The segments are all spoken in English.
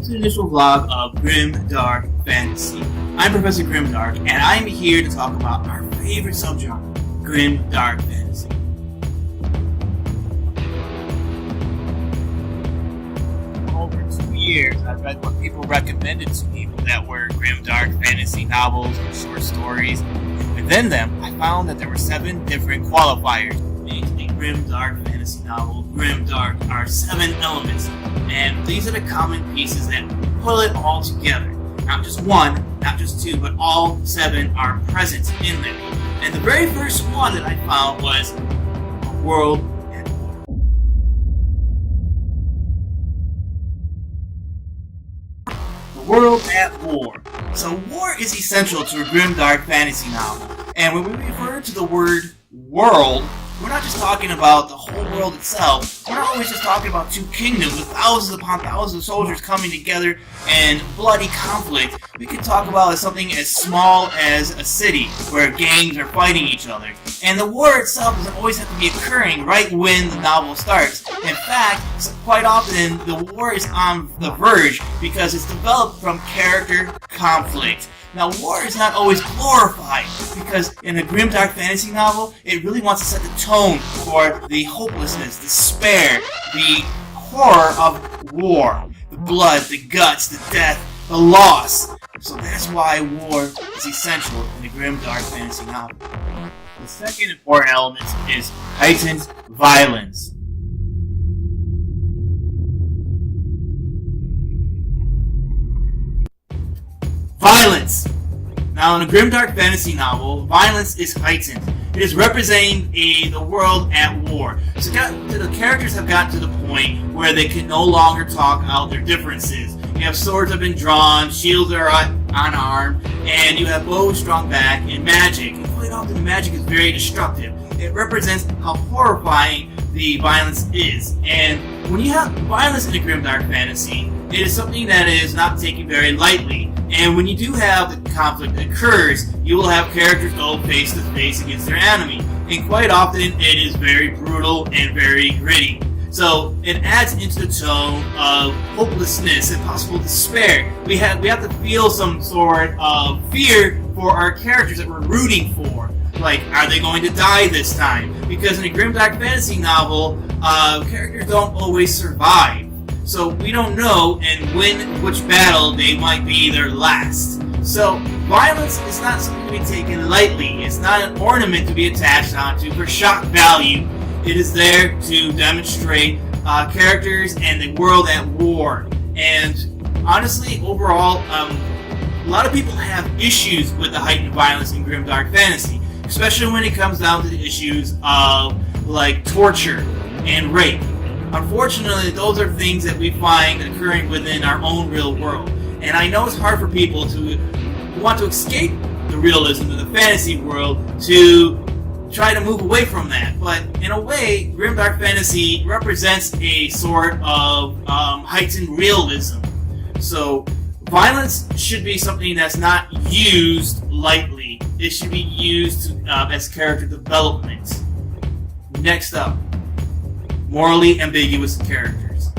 to the initial vlog of Grimdark Fantasy. I'm Professor Grimdark, and I'm here to talk about our favorite subgenre, Grimdark Fantasy. Over 2 years, I read what people recommended to me that were Grimdark Fantasy novels and short stories. Within them, I found that there were 7 different qualifiers. A Grimdark Fantasy novel, Grimdark, are 7 elements, and these are the common pieces that pull it all together. Not just one, not just 2, but all 7 are present in there. And the very first one that I found was a world at war. The world at war. So war is essential to a Grimdark Fantasy novel, and when we refer to the word world, we're not just talking about the whole world itself. We're not always just talking about 2 kingdoms with thousands upon thousands of soldiers coming together and bloody conflict. We could talk about something as small as a city where gangs are fighting each other. And the war itself doesn't always have to be occurring right when the novel starts. In fact, quite often the war is on the verge because it's developed from character conflict. Now, war is not always glorified, because in a Grimdark Fantasy novel, it really wants to set the tone for the hopelessness, despair, the horror of war. The blood, the guts, the death, the loss. So that's why war is essential in a Grimdark Fantasy novel. The second important element is heightened violence. Violence! Now, in a Grimdark Fantasy novel, violence is heightened. It is representing the world at war. So the characters have gotten to the point where they can no longer talk out their differences. You have swords have been drawn, shields are unarmed, and you have bows strung back, and magic. And quite often the magic is very destructive. It represents how horrifying the violence is. And when you have violence in a Grimdark Fantasy, it is something that is not taken very lightly. And when you do have the conflict that occurs, you will have characters go face to face against their enemy. And quite often it is very brutal and very gritty. So it adds into the tone of hopelessness and possible despair. We have to feel some sort of fear for our characters that we're rooting for. Like, are they going to die this time? Because in a Grimdark Fantasy novel, characters don't always survive. So we don't know which battle they might be their last. So violence is not something to be taken lightly. It's not an ornament to be attached onto for shock value. It is there to demonstrate characters and the world at war. And honestly, overall, a lot of people have issues with the heightened violence in Grimdark Fantasy, especially when it comes down to the issues of like torture and rape. Unfortunately, those are things that we find occurring within our own real world. And I know it's hard for people who want to escape the realism of the fantasy world to try to move away from that. But in a way, Grimdark Fantasy represents a sort of heightened realism. So violence should be something that's not used lightly. It should be used as character development. Next up, morally ambiguous characters.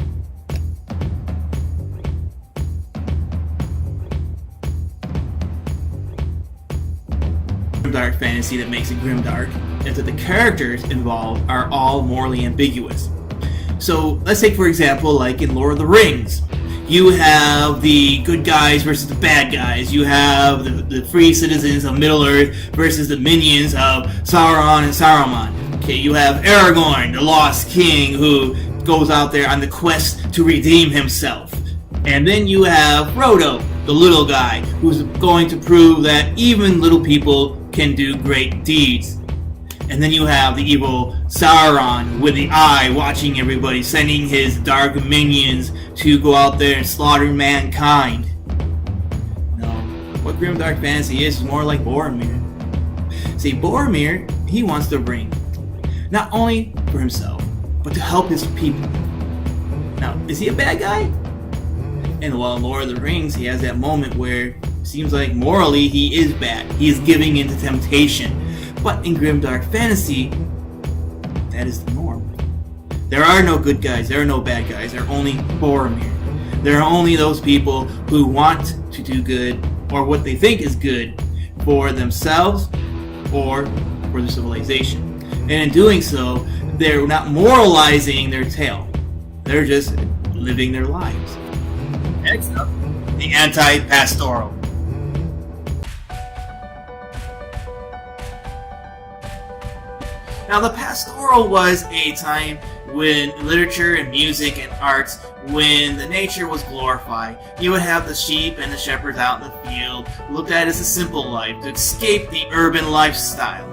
Grimdark Fantasy that makes it grimdark is that the characters involved are all morally ambiguous. So let's take, for example, like in Lord of the Rings, you have the good guys versus the bad guys. You have the free citizens of Middle-earth versus the minions of Sauron and Saruman. Okay, you have Aragorn, the lost king, who goes out there on the quest to redeem himself. And then you have Frodo, the little guy, who's going to prove that even little people can do great deeds. And then you have the evil Sauron with the eye watching everybody, sending his dark minions to go out there and slaughter mankind. No, what Grimdark Fantasy is more like Boromir. See, Boromir, he wants the ring. Not only for himself, but to help his people. Now, is he a bad guy? And while in Lord of the Rings, he has that moment where it seems like morally he is bad. He is giving in to temptation. But in Grimdark Fantasy, that is the norm. There are no good guys, there are no bad guys, there are only Boromir. There are only those people who want to do good, or what they think is good, for themselves or for the civilization. And in doing so, they're not moralizing their tale. They're just living their lives. Next up, the anti-pastoral. Now, the pastoral was a time when literature and music and arts, when the nature was glorified. You would have the sheep and the shepherds out in the field, looked at as a simple life to escape the urban lifestyle.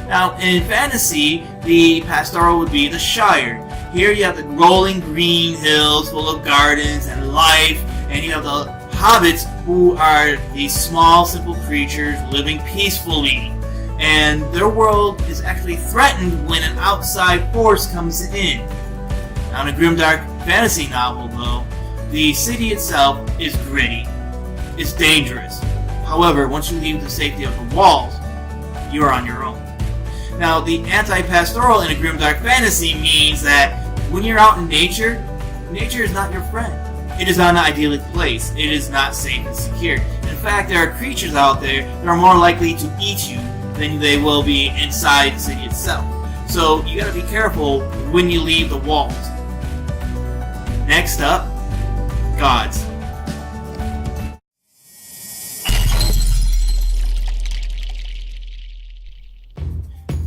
Now, in fantasy, the pastoral would be the Shire. Here you have the rolling green hills full of gardens and life, and you have the hobbits, who are these small, simple creatures living peacefully. And their world is actually threatened when an outside force comes in. Now, in a grimdark fantasy novel, though, the city itself is gritty. It's dangerous. However, once you leave the safety of the walls, you are on your own. Now, the anti-pastoral in a grimdark fantasy means that when you're out in nature, nature is not your friend. It is not an idyllic place. It is not safe and secure. In fact, there are creatures out there that are more likely to eat you than they will be inside the city itself. So you gotta be careful when you leave the walls. Next up, gods.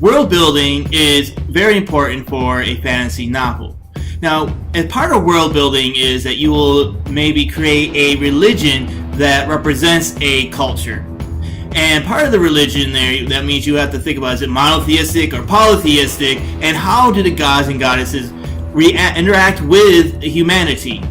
World building is very important for a fantasy novel. Now, and part of world building is that you will maybe create a religion that represents a culture. And part of the religion there, that means you have to think about, is it monotheistic or polytheistic, and how do the gods and goddesses interact with humanity?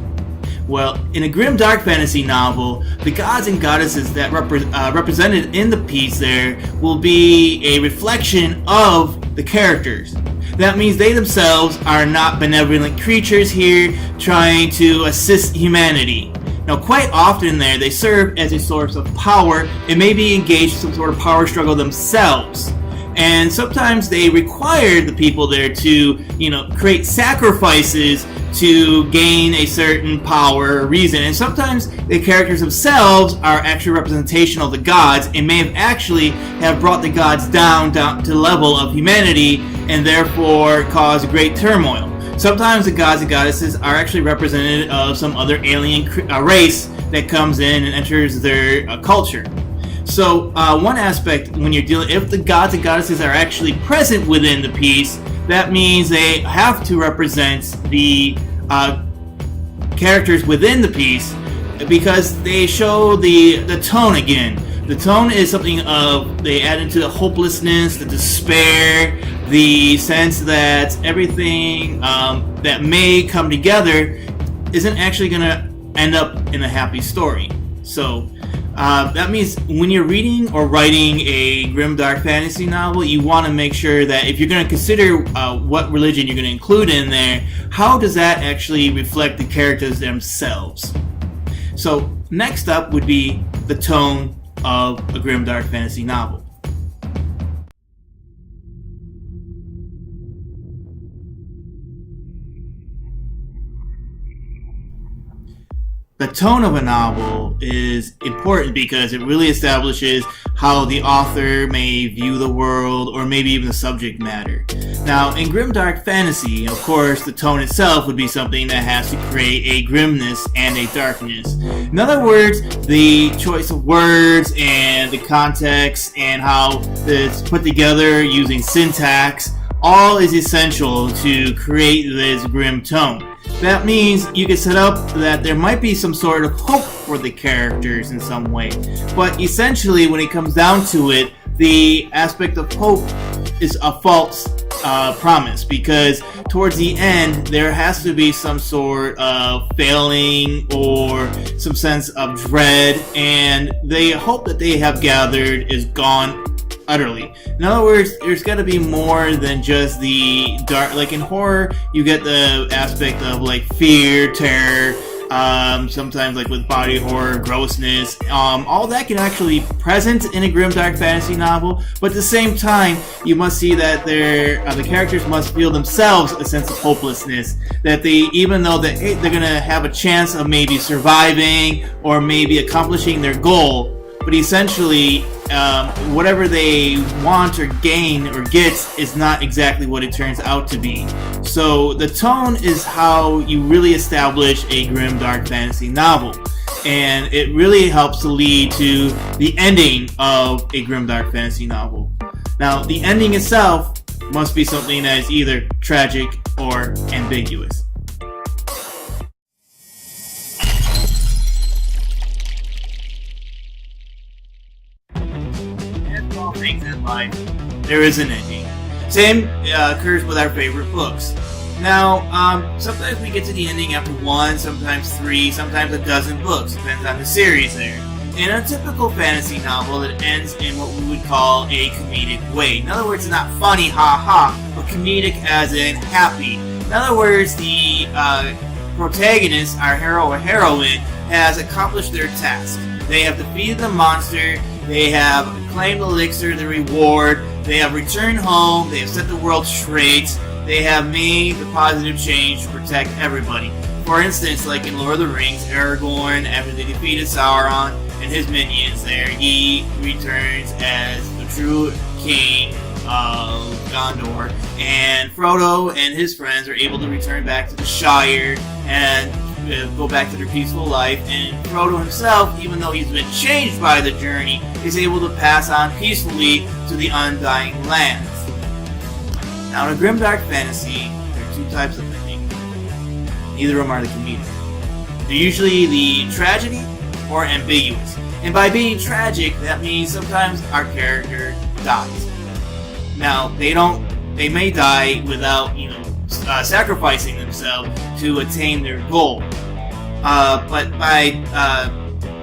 Well, in a grimdark fantasy novel, the gods and goddesses that represented in the piece there will be a reflection of the characters. That means they themselves are not benevolent creatures here trying to assist humanity. Now, quite often there, they serve as a source of power and maybe engage in some sort of power struggle themselves. And sometimes they require the people there to, create sacrifices to gain a certain power or reason. And sometimes the characters themselves are actually representational of the gods and may have actually have brought the gods down to the level of humanity and therefore caused great turmoil. Sometimes the gods and goddesses are actually representative of some other alien race that comes in and enters their culture. So one aspect when you're dealing, if the gods and goddesses are actually present within the piece, that means they have to represent the characters within the piece, because they show the tone again. The tone is something of, they add into the hopelessness, the despair, the sense that everything that may come together isn't actually going to end up in a happy story. So that means when you're reading or writing a grimdark fantasy novel, you want to make sure that if you're going to consider what religion you're going to include in there, how does that actually reflect the characters themselves? So next up would be the tone of a grimdark fantasy novel. The tone of a novel is important because it really establishes how the author may view the world, or maybe even the subject matter. Now, in grimdark fantasy, of course, the tone itself would be something that has to create a grimness and a darkness. In other words, the choice of words and the context and how it's put together using syntax, all is essential to create this grim tone. That means you can set up that there might be some sort of hope for the characters in some way. But essentially, when it comes down to it, the aspect of hope is a false promise, because towards the end, there has to be some sort of failing or some sense of dread, and the hope that they have gathered is gone utterly. In other words, there's got to be more than just the dark. Like in horror, you get the aspect of like fear, terror, sometimes like with body horror, grossness, all that can actually be present in a grimdark fantasy novel, but at the same time, you must see that the characters must feel themselves a sense of hopelessness, that even though that they're gonna have a chance of maybe surviving or maybe accomplishing their goal, but essentially, whatever they want or gain or get is not exactly what it turns out to be. So the tone is how you really establish a grimdark fantasy novel, and it really helps to lead to the ending of a grimdark fantasy novel. Now, the ending itself must be something that is either tragic or ambiguous. Things in life, there is an ending. Same occurs with our favorite books. Now, sometimes we get to the ending after 1, sometimes 3, sometimes a dozen books. Depends on the series there. In a typical fantasy novel, it ends in what we would call a comedic way. In other words, not funny, ha-ha, but comedic as in happy. In other words, the protagonist, our hero or heroine, has accomplished their task. They have defeated the monster, they have claimed the elixir, the reward, they have returned home, they have set the world straight, they have made the positive change to protect everybody. For instance, like in Lord of the Rings, Aragorn, after they defeated Sauron and his minions there, he returns as the true king of Gondor, and Frodo and his friends are able to return back to the Shire and go back to their peaceful life, and Frodo himself, even though he's been changed by the journey, is able to pass on peacefully to the Undying Lands. Now, in a grimdark fantasy, there are 2 types of ending. Neither of them are the comedic. They're usually the tragedy or ambiguous. And by being tragic, that means sometimes our character dies. Now, they may die without, sacrificing themselves to attain their goal. But by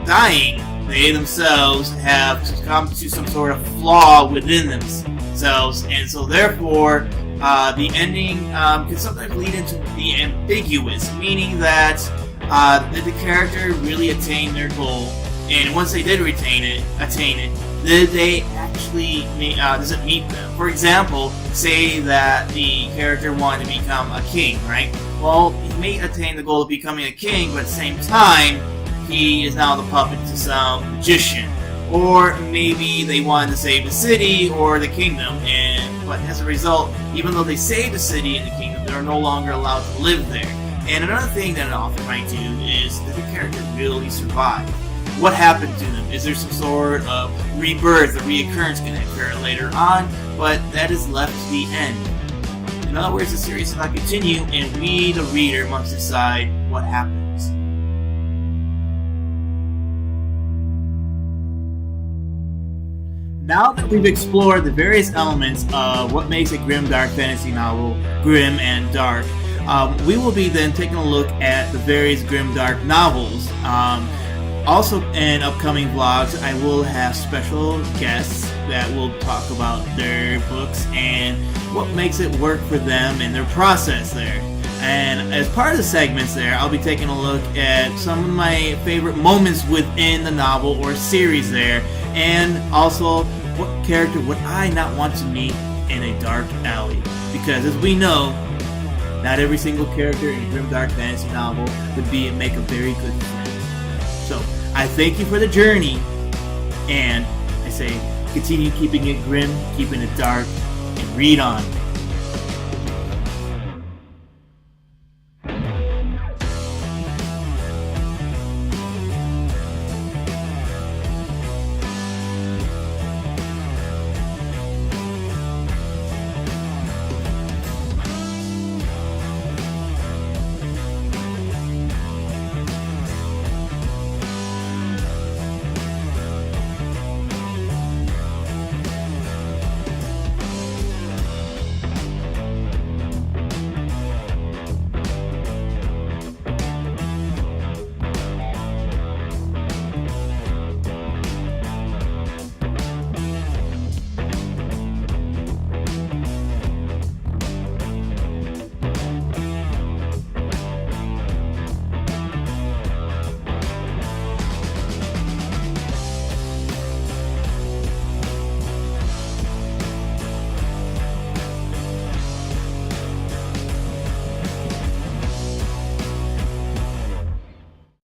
dying, they themselves have come to some sort of flaw within themselves, and so therefore the ending can sometimes lead into the ambiguous, meaning that the character really attained their goal, and once they did attain it, did they actually does it meet them? For example, say that the character wanted to become a king, right? Well, he may attain the goal of becoming a king, but at the same time, he is now the puppet to some magician. Or maybe they wanted to save the city or the kingdom, but as a result, even though they saved the city and the kingdom, they're no longer allowed to live there. And another thing that an author might do is that the character really survived. What happened to them? Is there some sort of rebirth or reoccurrence going to occur later on? But that is left to the end. In other words, the series will not continue, and we, the reader, must decide what happens. Now that we've explored the various elements of what makes a grimdark fantasy novel grim and dark, we will be then taking a look at the various grimdark novels. Also, in upcoming vlogs, I will have special guests that will talk about their books and what makes it work for them and their process there. And as part of the segments there, I'll be taking a look at some of my favorite moments within the novel or series there, and also what character would I not want to meet in a dark alley. Because as we know, not every single character in a grimdark fantasy novel would make a very good friend. So, I thank you for the journey, and I say, continue keeping it grim, keeping it dark, and read on.